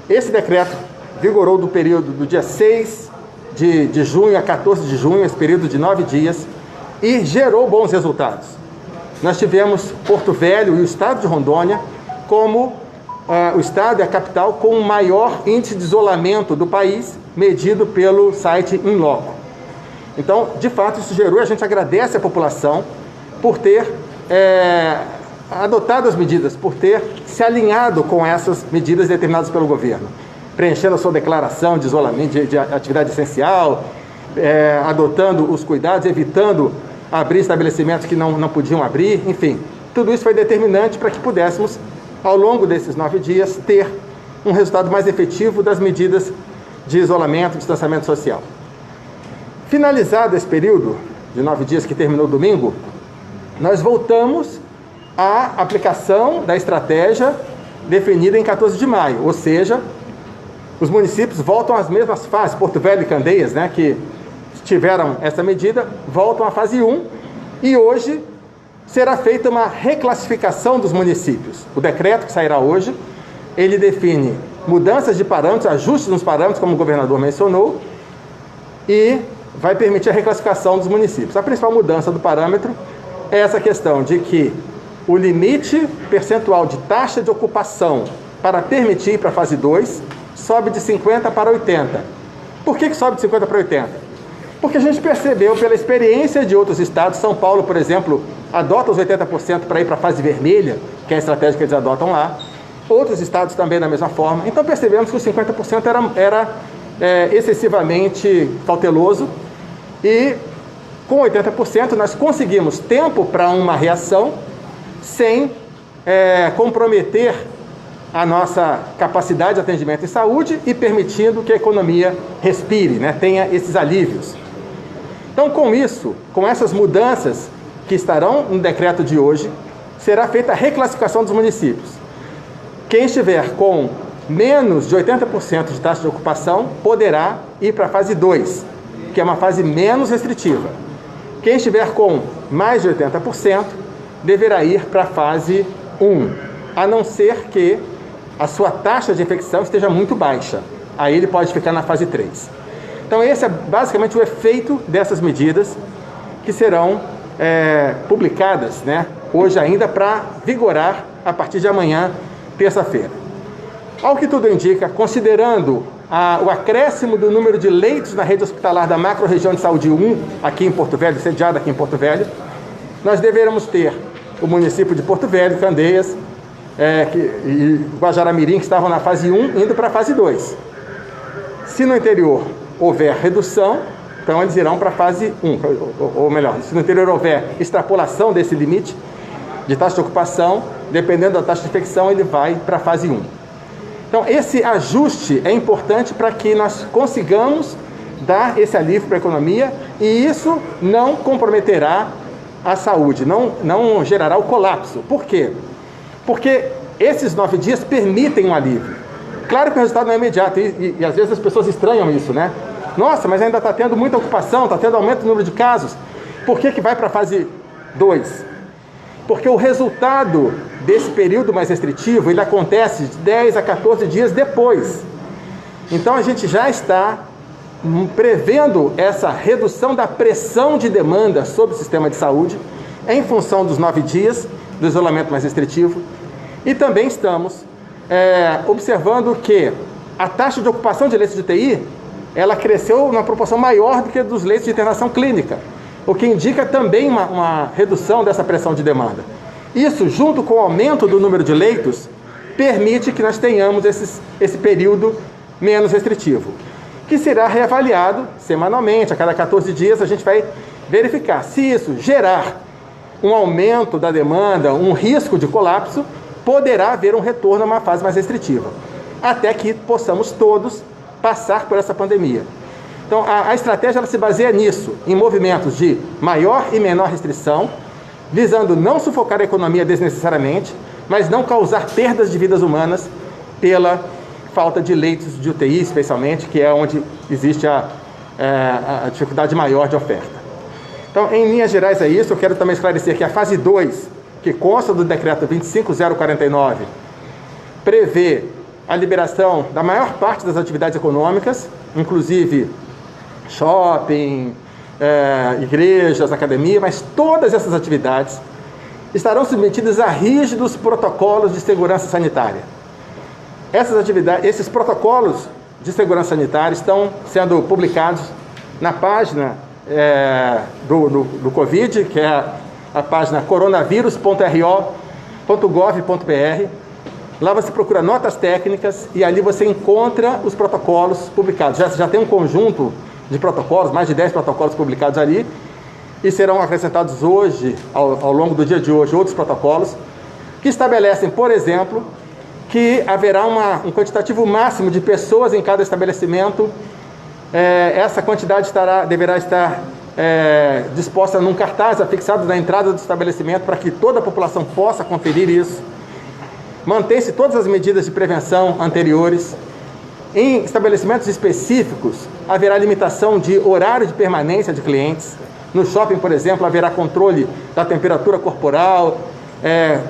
Esse decreto vigorou do período do dia 6 de junho a 14 de junho, esse período de 9 dias, e gerou bons resultados. Nós tivemos Porto Velho e o estado de Rondônia como o estado e a capital com o maior índice de isolamento do país, medido pelo site Inloco. Então, de fato, isso gerou, a gente agradece a população por ter adotado as medidas, por ter se alinhado com essas medidas determinadas pelo governo, preenchendo a sua declaração de isolamento, de atividade essencial, adotando os cuidados, evitando abrir estabelecimentos que não podiam abrir, enfim. Tudo isso foi determinante para que pudéssemos, ao longo desses 9 dias, ter um resultado mais efetivo das medidas de isolamento e distanciamento social. Finalizado esse período de 9 dias que terminou domingo, nós voltamos à aplicação da estratégia definida em 14 de maio, ou seja, os municípios voltam às mesmas fases, Porto Velho e Candeias, né, que tiveram essa medida, voltam à fase 1, e hoje será feita uma reclassificação dos municípios. O decreto que sairá hoje, ele define mudanças de parâmetros, ajustes nos parâmetros, como o governador mencionou, e vai permitir a reclassificação dos municípios. A principal mudança do parâmetro é essa questão de que o limite percentual de taxa de ocupação para permitir ir para a fase 2 sobe de 50 para 80. Por que sobe de 50 para 80? Porque a gente percebeu pela experiência de outros estados, São Paulo, por exemplo, adota os 80% para ir para a fase vermelha, que é a estratégia que eles adotam lá, outros estados também da mesma forma. Então percebemos que os 50% era excessivamente cauteloso, e com 80% nós conseguimos tempo para uma reação sem comprometer a nossa capacidade de atendimento em saúde e permitindo que a economia respire, né, tenha esses alívios. Então, com isso, com essas mudanças que estarão no decreto de hoje, será feita a reclassificação dos municípios. Quem estiver com menos de 80% de taxa de ocupação poderá ir para a fase 2, que é uma fase menos restritiva. Quem estiver com mais de 80% deverá ir para a fase 1, a não ser que a sua taxa de infecção esteja muito baixa. Aí ele pode ficar na fase 3. Então esse é basicamente o efeito dessas medidas que serão publicadas, né, hoje ainda, para vigorar a partir de amanhã, terça-feira. Ao que tudo indica, considerando o acréscimo do número de leitos na rede hospitalar da macro-região de saúde 1, aqui em Porto Velho, sediada aqui em Porto Velho, nós deveremos ter o município de Porto Velho, Candeias e Guajará-Mirim, que estavam na fase 1, indo para a fase 2. Se no interior houver redução, então eles irão para a fase 1, ou melhor, se no interior houver extrapolação desse limite de taxa de ocupação, dependendo da taxa de infecção, ele vai para a fase 1. Então, esse ajuste é importante para que nós consigamos dar esse alívio para a economia, e isso não comprometerá a saúde, não gerará o colapso. Por quê? Porque esses 9 dias permitem um alívio. Claro que o resultado não é imediato, e às vezes as pessoas estranham isso, né? Nossa, mas ainda está tendo muita ocupação, está tendo aumento do número de casos. Por que vai para a fase 2? Porque o resultado desse período mais restritivo, ele acontece de 10 a 14 dias depois. Então a gente já está prevendo essa redução da pressão de demanda sobre o sistema de saúde em função dos 9 dias do isolamento mais restritivo, e também estamos observando que a taxa de ocupação de leitos de UTI, ela cresceu numa proporção maior do que dos leitos de internação clínica, o que indica também uma redução dessa pressão de demanda. Isso, junto com o aumento do número de leitos, permite que nós tenhamos esse período menos restritivo, que será reavaliado semanalmente. A cada 14 dias a gente vai verificar se isso gerar um aumento da demanda, um risco de colapso, poderá haver um retorno a uma fase mais restritiva, até que possamos todos passar por essa pandemia. Então, a estratégia ela se baseia nisso, em movimentos de maior e menor restrição, visando não sufocar a economia desnecessariamente, mas não causar perdas de vidas humanas pela falta de leitos de UTI, especialmente, que é onde existe a dificuldade maior de oferta. Então, em linhas gerais é isso. Eu quero também esclarecer que a fase 2, que consta do decreto 25049, prevê a liberação da maior parte das atividades econômicas, inclusive shopping, igrejas, academia, mas todas essas atividades estarão submetidas a rígidos protocolos de segurança sanitária. Esses protocolos de segurança sanitária estão sendo publicados na página do Covid, que é a página coronavírus.ro.gov.br. Lá você procura notas técnicas e ali você encontra os protocolos publicados. Já tem um conjunto de protocolos, mais de 10 protocolos publicados ali, e serão acrescentados hoje, ao longo do dia de hoje, outros protocolos que estabelecem, por exemplo, que haverá um quantitativo máximo de pessoas em cada estabelecimento. Essa quantidade deverá estar disposta num cartaz afixado na entrada do estabelecimento para que toda a população possa conferir isso. Mantém-se todas as medidas de prevenção anteriores. Em estabelecimentos específicos, haverá limitação de horário de permanência de clientes. No shopping, por exemplo, haverá controle da temperatura corporal,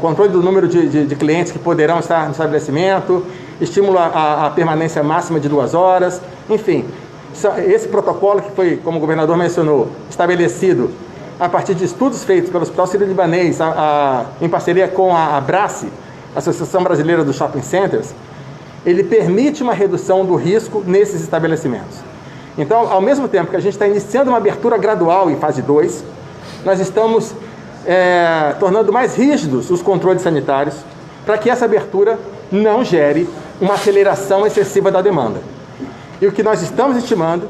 controle do número de clientes que poderão estar no estabelecimento, estímulo à permanência máxima de 2 horas, enfim. Esse protocolo que foi, como o governador mencionou, estabelecido a partir de estudos feitos pelo Hospital Sírio-Libanês, em parceria com a Abrace, Associação Brasileira dos Shopping Centers, ele permite uma redução do risco nesses estabelecimentos. Então, ao mesmo tempo que a gente está iniciando uma abertura gradual em fase 2, nós estamos tornando mais rígidos os controles sanitários para que essa abertura não gere uma aceleração excessiva da demanda. E o que nós estamos estimando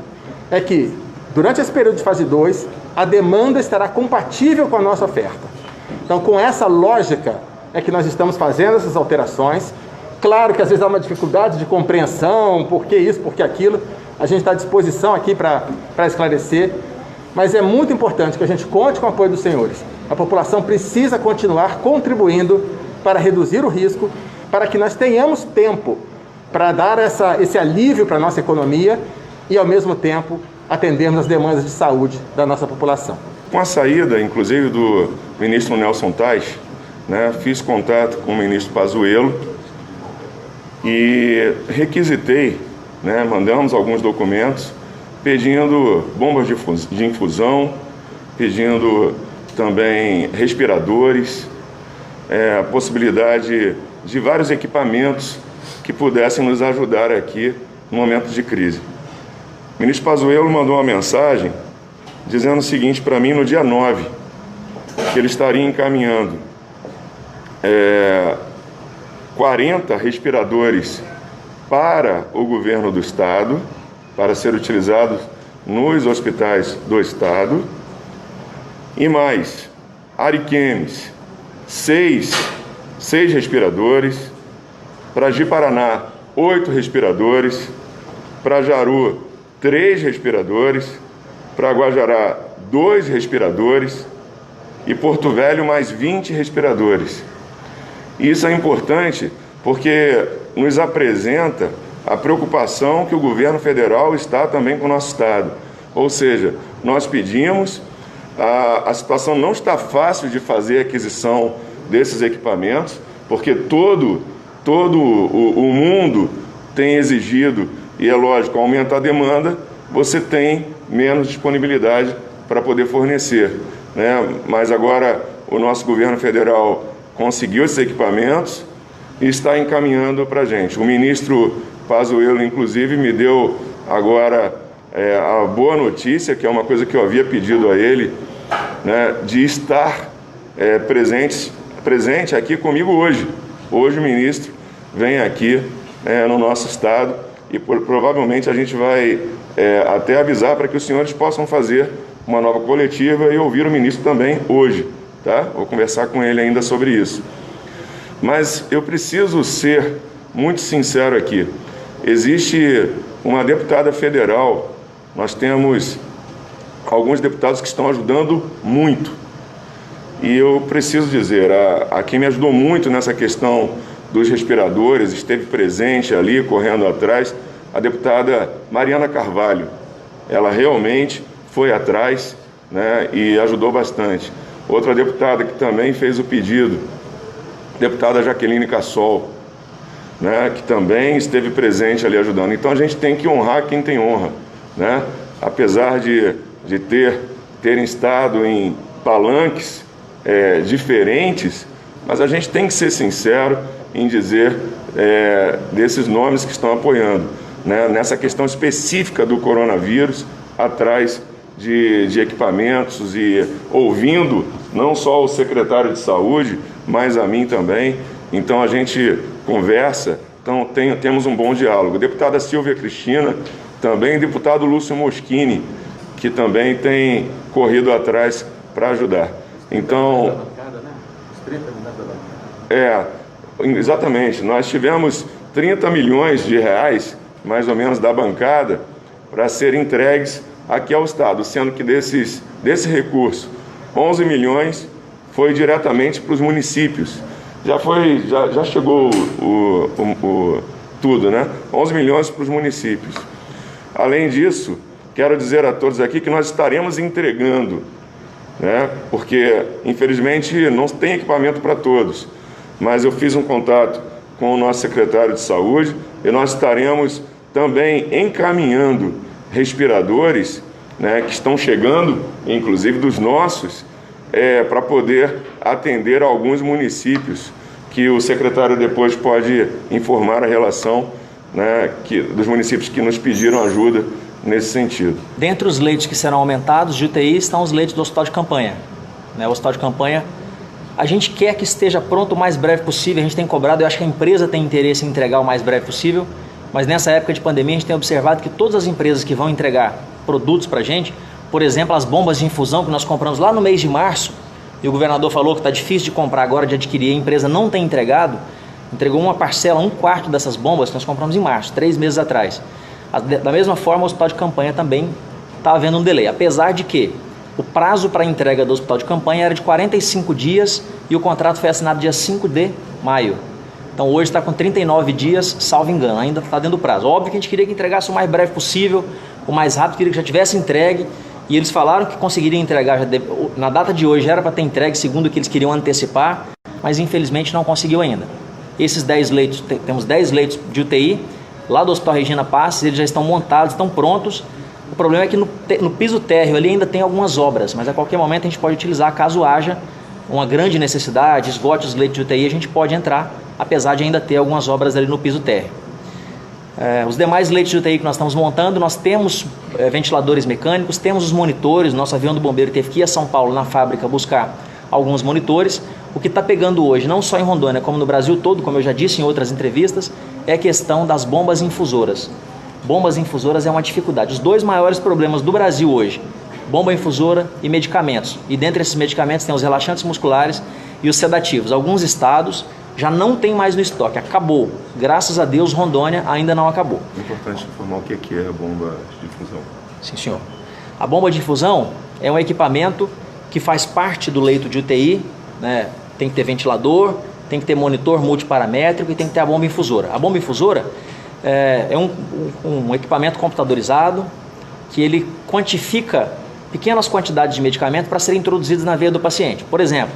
é que, durante esse período de fase 2, a demanda estará compatível com a nossa oferta. Então, com essa lógica é que nós estamos fazendo essas alterações. Claro que às vezes há uma dificuldade de compreensão, por que isso, por que aquilo. A gente está à disposição aqui para esclarecer, mas é muito importante que a gente conte com o apoio dos senhores. A população precisa continuar contribuindo para reduzir o risco, para que nós tenhamos tempo para dar esse alívio para a nossa economia e, ao mesmo tempo, atendermos as demandas de saúde da nossa população. Com a saída, inclusive, do ministro Nelson Tais, fiz contato com o ministro Pazuello e requisitei, mandamos alguns documentos pedindo bombas de infusão, pedindo também respiradores, a possibilidade de vários equipamentos que pudessem nos ajudar aqui no momento de crise. O ministro Pazuello mandou uma mensagem dizendo o seguinte para mim no dia 9, que ele estaria encaminhando 40 respiradores para o governo do Estado, para ser utilizados nos hospitais do Estado, e mais Ariquemes, 6 respiradores, para Ji-Paraná, 8 respiradores, para Jaru, 3 respiradores, para Guajará, 2 respiradores e Porto Velho, mais 20 respiradores. Isso é importante porque nos apresenta a preocupação que o governo federal está também com o nosso estado. Ou seja, nós pedimos, a situação não está fácil de fazer a aquisição desses equipamentos, porque todo o mundo tem exigido, e é lógico, aumenta a demanda, você tem menos disponibilidade para poder fornecer, Mas agora o nosso governo federal conseguiu esses equipamentos e está encaminhando para a gente. O ministro Pazuello, inclusive, me deu agora a boa notícia, que é uma coisa que eu havia pedido a ele, de estar presente aqui comigo hoje. Hoje o ministro vem aqui no nosso estado e provavelmente a gente vai até avisar para que os senhores possam fazer uma nova coletiva e ouvir o ministro também hoje, tá? Vou conversar com ele ainda sobre isso. Mas eu preciso ser muito sincero aqui. Existe uma deputada federal, nós temos alguns deputados que estão ajudando muito. E eu preciso dizer, a quem me ajudou muito nessa questão dos respiradores, esteve presente ali, correndo atrás, a deputada Mariana Carvalho. Ela realmente foi atrás, né, e ajudou bastante. Outra deputada que também fez o pedido, deputada Jaqueline Cassol, né, que também esteve presente ali ajudando. Então a gente tem que honrar quem tem honra, né? Apesar de terem estado em palanques diferentes, mas a gente tem que ser sincero em dizer desses nomes que estão apoiando, né, nessa questão específica do coronavírus, atrás de equipamentos e ouvindo não só o secretário de saúde, mas a mim também. Então a gente conversa, então temos um bom diálogo. Deputada Silvia Cristina, também deputado Lúcio Moschini, que também tem corrido atrás para ajudar. Então, exatamente, nós tivemos 30 milhões de reais, mais ou menos, da bancada, para serem entregues aqui ao Estado, sendo que desse recurso, 11 milhões foi diretamente para os municípios. Já chegou tudo, né? 11 milhões para os municípios. Além disso, quero dizer a todos aqui que nós estaremos entregando, né? Porque, infelizmente, não tem equipamento para todos. Mas eu fiz um contato com o nosso secretário de saúde e nós estaremos também encaminhando respiradores, né, que estão chegando, inclusive dos nossos, para poder atender alguns municípios, que o secretário depois pode informar a relação, né, dos municípios que nos pediram ajuda nesse sentido. Dentre os leitos que serão aumentados de UTI estão os leitos do hospital de campanha. O hospital de campanha, a gente quer que esteja pronto o mais breve possível, a gente tem cobrado, eu acho que a empresa tem interesse em entregar o mais breve possível, mas nessa época de pandemia a gente tem observado que todas as empresas que vão entregar produtos para a gente, por exemplo, as bombas de infusão que nós compramos lá no mês de março, e o governador falou que está difícil de comprar agora, de adquirir, a empresa não tem entregado, entregou uma parcela, 1/4 dessas bombas que nós compramos em março, 3 meses atrás. Da mesma forma, o hospital de campanha também está havendo um delay, apesar de que o prazo para a entrega do hospital de campanha era de 45 dias e o contrato foi assinado dia 5 de maio. Então hoje está com 39 dias, salvo engano, ainda está dentro do prazo. Óbvio que a gente queria que entregasse o mais breve possível, o mais rápido, queria que já tivesse entregue, e eles falaram que conseguiriam entregar, na data de hoje era para ter entregue, segundo o que eles queriam antecipar, mas infelizmente não conseguiu ainda. Esses 10 leitos, temos 10 leitos de UTI, lá do Hospital Regina Passes, eles já estão montados, estão prontos. O problema é que no piso térreo ali ainda tem algumas obras, mas a qualquer momento a gente pode utilizar, caso haja uma grande necessidade, esgote os leitos de UTI, a gente pode entrar, apesar de ainda ter algumas obras ali no piso térreo. Os demais leitos de UTI que nós estamos montando, nós temos ventiladores mecânicos, temos os monitores, nosso avião do bombeiro teve que ir a São Paulo na fábrica buscar alguns monitores. O que está pegando hoje, não só em Rondônia, como no Brasil todo, como eu já disse em outras entrevistas, é a questão das bombas infusoras. Bombas infusoras é uma dificuldade. Os 2 maiores problemas do Brasil hoje, bomba infusora e medicamentos. E dentre esses medicamentos tem os relaxantes musculares e os sedativos. Alguns estados já não tem mais no estoque, acabou. Graças a Deus, Rondônia ainda não acabou. É importante informar o que é a bomba de infusão. Sim, senhor. A bomba de infusão é um equipamento que faz parte do leito de UTI, né? Tem que ter ventilador, tem que ter monitor multiparamétrico e tem que ter a bomba infusora. A bomba infusora é um equipamento computadorizado que ele quantifica pequenas quantidades de medicamento para serem introduzidos na veia do paciente. Por exemplo,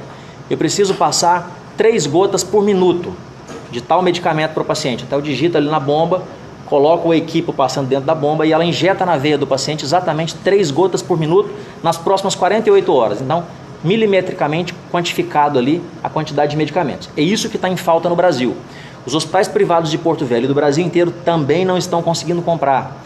eu preciso passar 3 gotas por minuto de tal medicamento para o paciente. Então eu digito ali na bomba, coloco o equipo passando dentro da bomba e ela injeta na veia do paciente exatamente 3 gotas por minuto nas próximas 48 horas. Então, milimetricamente quantificado ali a quantidade de medicamentos. É isso que está em falta no Brasil. Os hospitais privados de Porto Velho e do Brasil inteiro também não estão conseguindo comprar.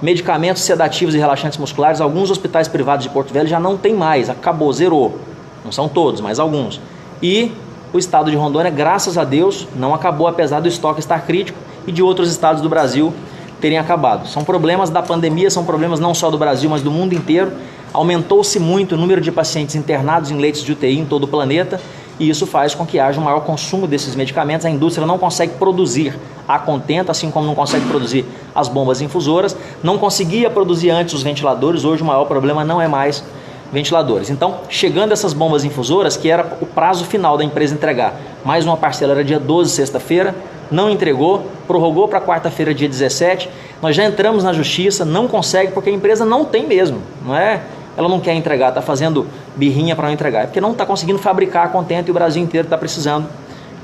Medicamentos sedativos e relaxantes musculares, alguns hospitais privados de Porto Velho já não tem mais, acabou, zerou. Não são todos, mas alguns. E o estado de Rondônia, graças a Deus, não acabou, apesar do estoque estar crítico e de outros estados do Brasil terem acabado. São problemas da pandemia, são problemas não só do Brasil, mas do mundo inteiro. Aumentou-se muito o número de pacientes internados em leitos de UTI em todo o planeta e isso faz com que haja um maior consumo desses medicamentos. A indústria não consegue produzir a contento, assim como não consegue produzir as bombas infusoras, não conseguia produzir antes os ventiladores. Hoje o maior problema não é mais ventiladores. Então, chegando essas bombas infusoras, que era o prazo final da empresa entregar, mais uma parcela era dia 12, sexta-feira, não entregou, prorrogou para quarta-feira, dia 17, nós já entramos na justiça, não consegue, porque a empresa não tem mesmo, não é? Ela não quer entregar, está fazendo birrinha para não entregar, é porque não está conseguindo fabricar a contento e o Brasil inteiro está precisando,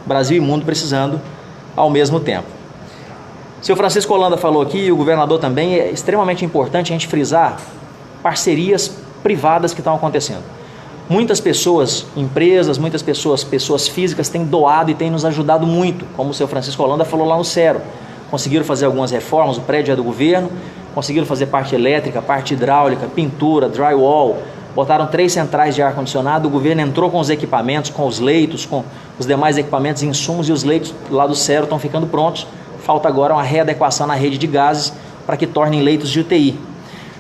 Brasil e mundo precisando ao mesmo tempo. O senhor Francisco Holanda falou aqui, e o governador também, é extremamente importante a gente frisar parcerias privadas que estão acontecendo. Muitas pessoas, empresas, muitas pessoas físicas têm doado e têm nos ajudado muito, como o senhor Francisco Holanda falou lá no Cero. Conseguiram fazer algumas reformas, o prédio é do governo, conseguiram fazer parte elétrica, parte hidráulica, pintura, drywall, botaram 3 centrais de ar-condicionado, o governo entrou com os equipamentos, com os leitos, com os demais equipamentos, insumos, e os leitos lá do Cero estão ficando prontos. Falta agora uma readequação na rede de gases para que tornem leitos de UTI.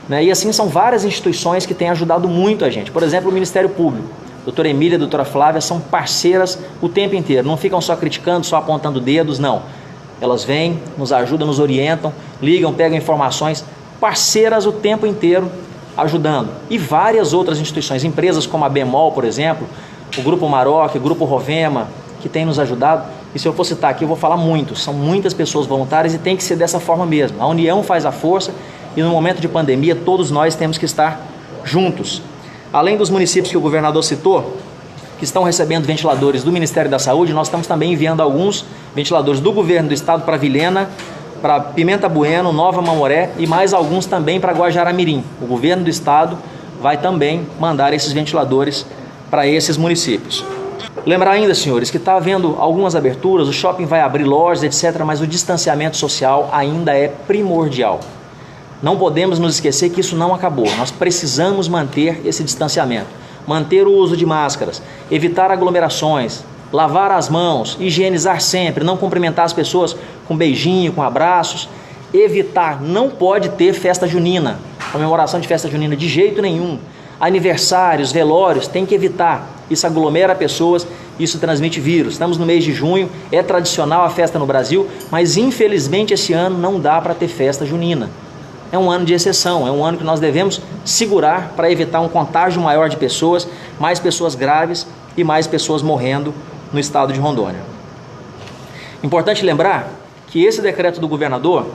E assim são várias instituições que têm ajudado muito a gente. Por exemplo, o Ministério Público. Doutora Emília e doutora Flávia são parceiras o tempo inteiro. Não ficam só criticando, só apontando dedos, não. Elas vêm, nos ajudam, nos orientam, ligam, pegam informações. Parceiras o tempo inteiro ajudando. E várias outras instituições, empresas como a Bemol, por exemplo, o Grupo Maroc, o Grupo Rovema, que têm nos ajudado. E se eu for citar aqui, eu vou falar muito. São muitas pessoas voluntárias e tem que ser dessa forma mesmo. A união faz a força. E no momento de pandemia, todos nós temos que estar juntos. Além dos municípios que o governador citou, que estão recebendo ventiladores do Ministério da Saúde, nós estamos também enviando alguns ventiladores do governo do estado para Vilhena, para Pimenta Bueno, Nova Mamoré e mais alguns também para Guajará-Mirim. O governo do estado vai também mandar esses ventiladores para esses municípios. Lembrar ainda, senhores, que está havendo algumas aberturas, o shopping vai abrir lojas, etc., mas o distanciamento social ainda é primordial. Não podemos nos esquecer que isso não acabou. Nós precisamos manter esse distanciamento, manter o uso de máscaras, evitar aglomerações, lavar as mãos, higienizar sempre, não cumprimentar as pessoas com beijinho, com abraços, evitar, não pode ter festa junina, comemoração de festa junina de jeito nenhum, aniversários, velórios, tem que evitar, isso aglomera pessoas, isso transmite vírus. Estamos no mês de junho, é tradicional a festa no Brasil, mas infelizmente esse ano não dá para ter festa junina. É um ano de exceção, é um ano que nós devemos segurar para evitar um contágio maior de pessoas, mais pessoas graves e mais pessoas morrendo no estado de Rondônia. Importante lembrar que esse decreto do governador,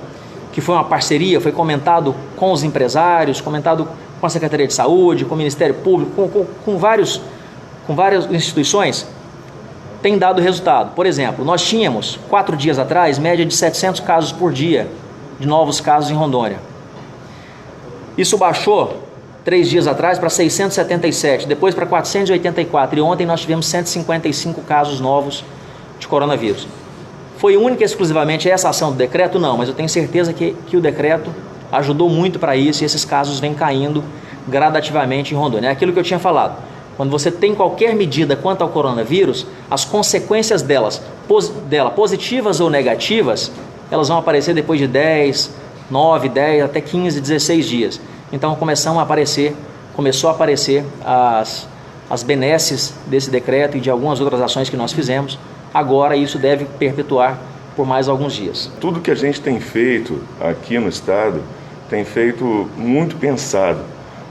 que foi uma parceria, foi comentado com os empresários, comentado com a Secretaria de Saúde, com o Ministério Público, com várias instituições, tem dado resultado. Por exemplo, nós tínhamos, 4 dias atrás, média de 700 casos por dia de novos casos em Rondônia. Isso baixou 3 dias atrás para 677, depois para 484 e ontem nós tivemos 155 casos novos de coronavírus. Foi única e exclusivamente essa ação do decreto? Não, mas eu tenho certeza que o decreto ajudou muito para isso e esses casos vêm caindo gradativamente em Rondônia. É aquilo que eu tinha falado. Quando você tem qualquer medida quanto ao coronavírus, as consequências dela, positivas ou negativas, elas vão aparecer depois de 10, 9, 10, até 15, 16 dias. Então começou a aparecer as benesses desse decreto e de algumas outras ações que nós fizemos. Agora isso deve perpetuar por mais alguns dias. Tudo que a gente tem feito aqui no estado tem feito muito pensado.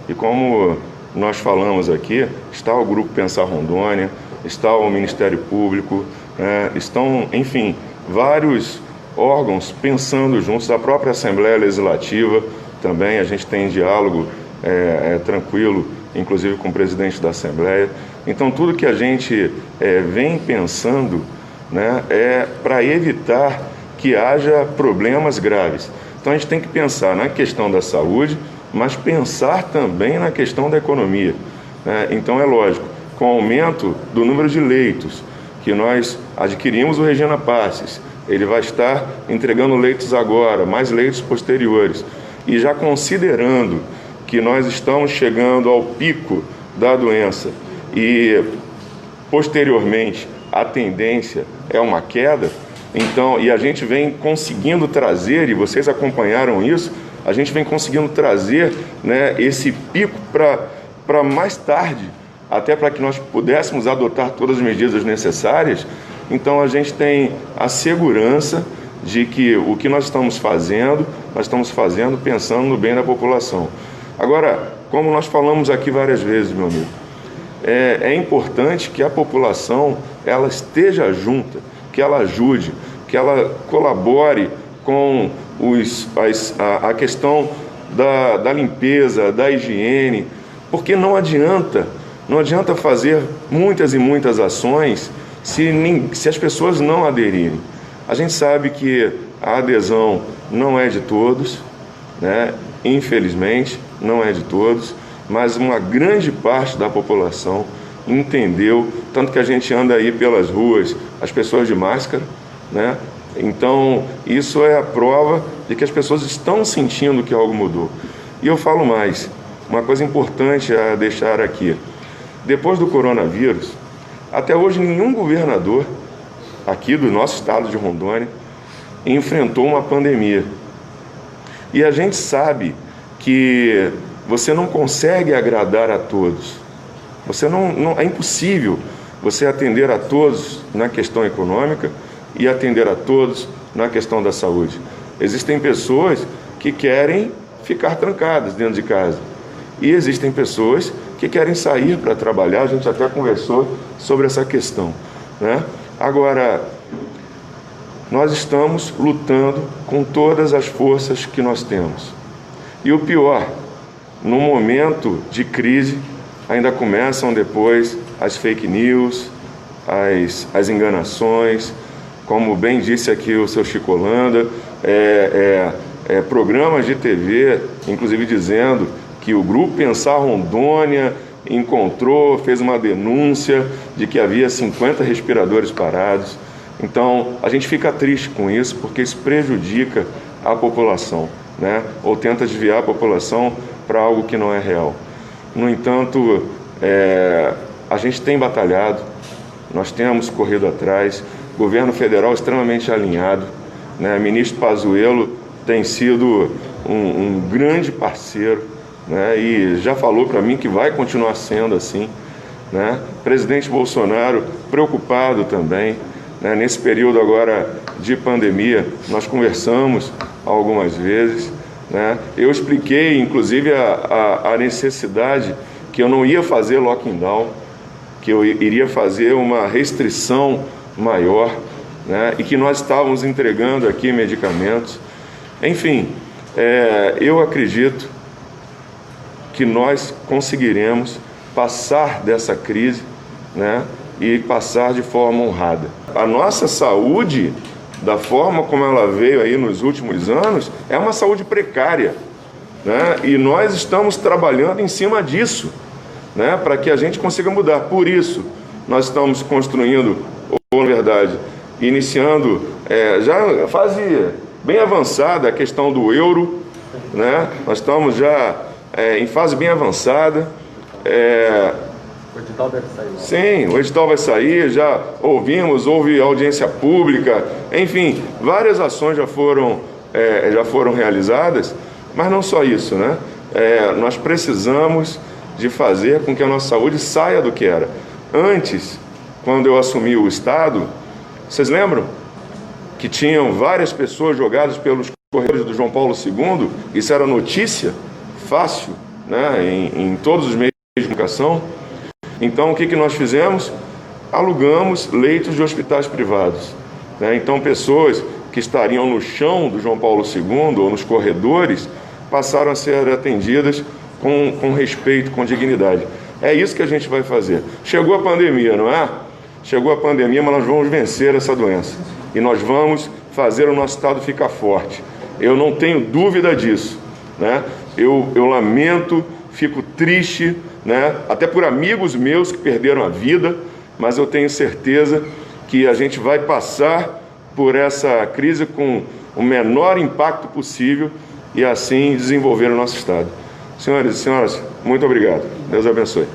E como nós falamos aqui, está o Grupo Pensar Rondônia, está o Ministério Público, estão, enfim, vários órgãos pensando juntos, a própria Assembleia Legislativa também, a gente tem diálogo tranquilo, inclusive com o presidente da Assembleia. Então tudo que a gente vem pensando, é para evitar que haja problemas graves. Então a gente tem que pensar na questão da saúde, mas pensar também na questão da economia. Então é lógico, com o aumento do número de leitos, que nós adquirimos o Regina Passes, ele vai estar entregando leitos agora, mais leitos posteriores. E já considerando que nós estamos chegando ao pico da doença e, posteriormente, a tendência é uma queda, então, e a gente vem conseguindo trazer, e vocês acompanharam isso, a gente vem conseguindo trazer esse pico para mais tarde, até para que nós pudéssemos adotar todas as medidas necessárias. Então a gente tem a segurança de que o que nós estamos fazendo pensando no bem da população. Agora, como nós falamos aqui várias vezes, meu amigo, é importante que a população ela esteja junta, que ela ajude, que ela colabore com a questão da limpeza, da higiene, porque não adianta fazer muitas e muitas ações se as pessoas não aderirem. A gente sabe que a adesão não é de todos, né? Infelizmente, não é de todos, mas uma grande parte da população entendeu, tanto que a gente anda aí pelas ruas, as pessoas de máscara, né? Então, isso é a prova de que as pessoas estão sentindo que algo mudou. E eu falo mais, uma coisa importante a deixar aqui. Depois do coronavírus, até hoje nenhum governador aqui do nosso estado de Rondônia enfrentou uma pandemia. E a gente sabe que você não consegue agradar a todos. É impossível você atender a todos na questão econômica e atender a todos na questão da saúde. Existem pessoas que querem ficar trancadas dentro de casa. E existem pessoas que querem sair para trabalhar. A gente até conversou sobre essa questão, né? Agora, nós estamos lutando com todas as forças que nós temos. E o pior, no momento de crise, ainda começam depois as fake news, as enganações, como bem disse aqui o seu Chico Holanda, programas de TV, inclusive dizendo que o Grupo Pensar Rondônia fez uma denúncia de que havia 50 respiradores parados. Então, a gente fica triste com isso, porque isso prejudica a população, né? Ou tenta desviar a população para algo que não é real. No entanto, a gente tem batalhado, nós temos corrido atrás, o governo federal extremamente alinhado, né? Ministro Pazuello tem sido um grande parceiro, né? E já falou para mim que vai continuar sendo assim, né? Presidente Bolsonaro preocupado também, né? Nesse período agora de pandemia, nós conversamos algumas vezes, né? Eu expliquei, inclusive, a necessidade que eu não ia fazer lockdown, que eu iria fazer uma restrição maior, né? E que nós estávamos entregando aqui medicamentos. Enfim, eu acredito que nós conseguiremos passar dessa crise, né? E passar de forma honrada. A nossa saúde, da forma como ela veio aí nos últimos anos, é uma saúde precária, né? E nós estamos trabalhando em cima disso, né? Para que a gente consiga mudar. Por isso, nós estamos construindo, ou na verdade, iniciando, já fase bem avançada, a questão do euro, né? Nós estamos já em fase bem avançada. O edital deve sair. Sim, o edital vai sair, houve audiência pública, enfim, várias ações já foram realizadas, mas não só isso, né? Nós precisamos de fazer com que a nossa saúde saia do que era. Antes, quando eu assumi o Estado, vocês lembram que tinham várias pessoas jogadas pelos corredores do João Paulo II? Isso era notícia fácil, né? Em todos os meios de comunicação. Então, o que nós fizemos? Alugamos leitos de hospitais privados, né? Então, pessoas que estariam no chão do João Paulo II ou nos corredores passaram a ser atendidas com respeito, com dignidade. É isso que a gente vai fazer. Chegou a pandemia, não é? Chegou a pandemia, mas nós vamos vencer essa doença. E nós vamos fazer o nosso Estado ficar forte. Eu não tenho dúvida disso, né? Eu lamento, fico triste, né? Até por amigos meus que perderam a vida, mas eu tenho certeza que a gente vai passar por essa crise com o menor impacto possível e assim desenvolver o nosso Estado. Senhores e senhoras, muito obrigado. Deus abençoe.